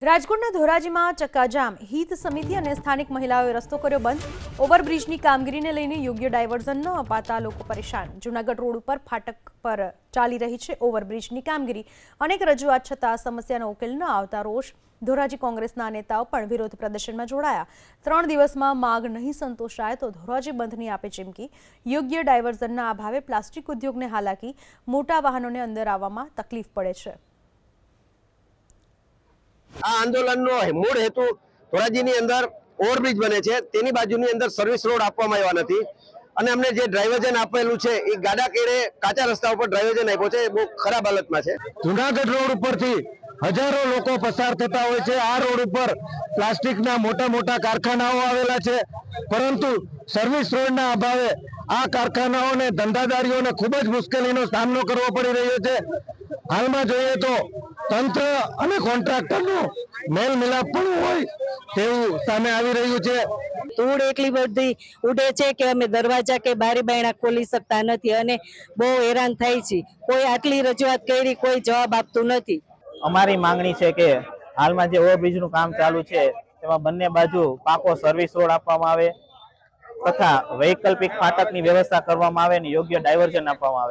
રાજકોટના ધોરાજીમાં ચક્કાજામ, હિત સમિતિ અને સ્થાનિક મહિલાઓએ રસ્તો કર્યો બંધ। ઓવરબ્રિજની કામગીરીને લઈને યોગ્ય ડાયવર્ઝન ન અપાતા લોકો પરેશાન। જૂનાગઢ રોડ ઉપર ફાટક પર ચાલી રહી છે ઓવરબ્રિજની કામગીરી। અનેક રજૂઆત છતાં સમસ્યાનો ઉકેલ ન આવતા રોષ। ધોરાજી કોંગ્રેસના નેતાઓ પણ વિરોધ પ્રદર્શનમાં જોડાયા। 3 દિવસમાં માંગ નહીં સંતોષાય તો ધોરાજી બંધની આપે ચીમકી। યોગ્ય ડાયવર્ઝનના અભાવે પ્લાસ્ટિક ઉદ્યોગને હાલાકી, મોટા વાહનોને અંદર આવવામાં તકલીફ પડે છે। આ આંદોલનનો મૂળ હેતુ ધોરાજીની અંદર ઓવરબ્રિજ બને છે તેની બાજુની અંદર સર્વિસ રોડ આપવામાં આવ્યા નથી અને અમને જે ડ્રાઇવર્જન આપેલું છે એ ગાડા કેડે કાચા રસ્તા ઉપર ડ્રાઇવર્જન આપ્યો છે, એ બહુ ખરાબ હાલતમાં છે। જૂનાગઢ રોડ ઉપરથી હજારો લોકો પસાર થતા હોય છે। આ રોડ ઉપર પ્લાસ્ટિકના મોટા મોટા કારખાનાઓ આવેલા છે, પરંતુ સર્વિસ રોડના અભાવે આ કારખાનાઓને, ધંધાદારીઓને ખૂબ જ મુશ્કેલીનો સામનો કરવો પડી રહ્યો છે। હાલમાં જોઈએ તો તંત્ર અને કોન્ટ્રાક્ટરનો મેલ મિલાપ પણ હોય તેવું સામે આવી રહ્યું છે। ધૂળ એટલી બધી ઉડે છે કે અમે દરવાજા કે બારી બારણા ખોલી શકતા નથી અને બહુ હેરાન થાય છે। કોઈ આટલી રજૂઆત કરી, કોઈ જવાબ આપતું નથી। અમારી માંગણી છે કે હાલમાં જે ઓવરબ્રિજનું કામ ચાલુ છે તેમાં બંને બાજુ પાકો સર્વિસ રોડ આપવામાં આવે તથા વૈકલ્પિક ફાટકની વ્યવસ્થા કરવામાં આવે અને યોગ્ય ડાયવર્ઝન આપવામાં આવે।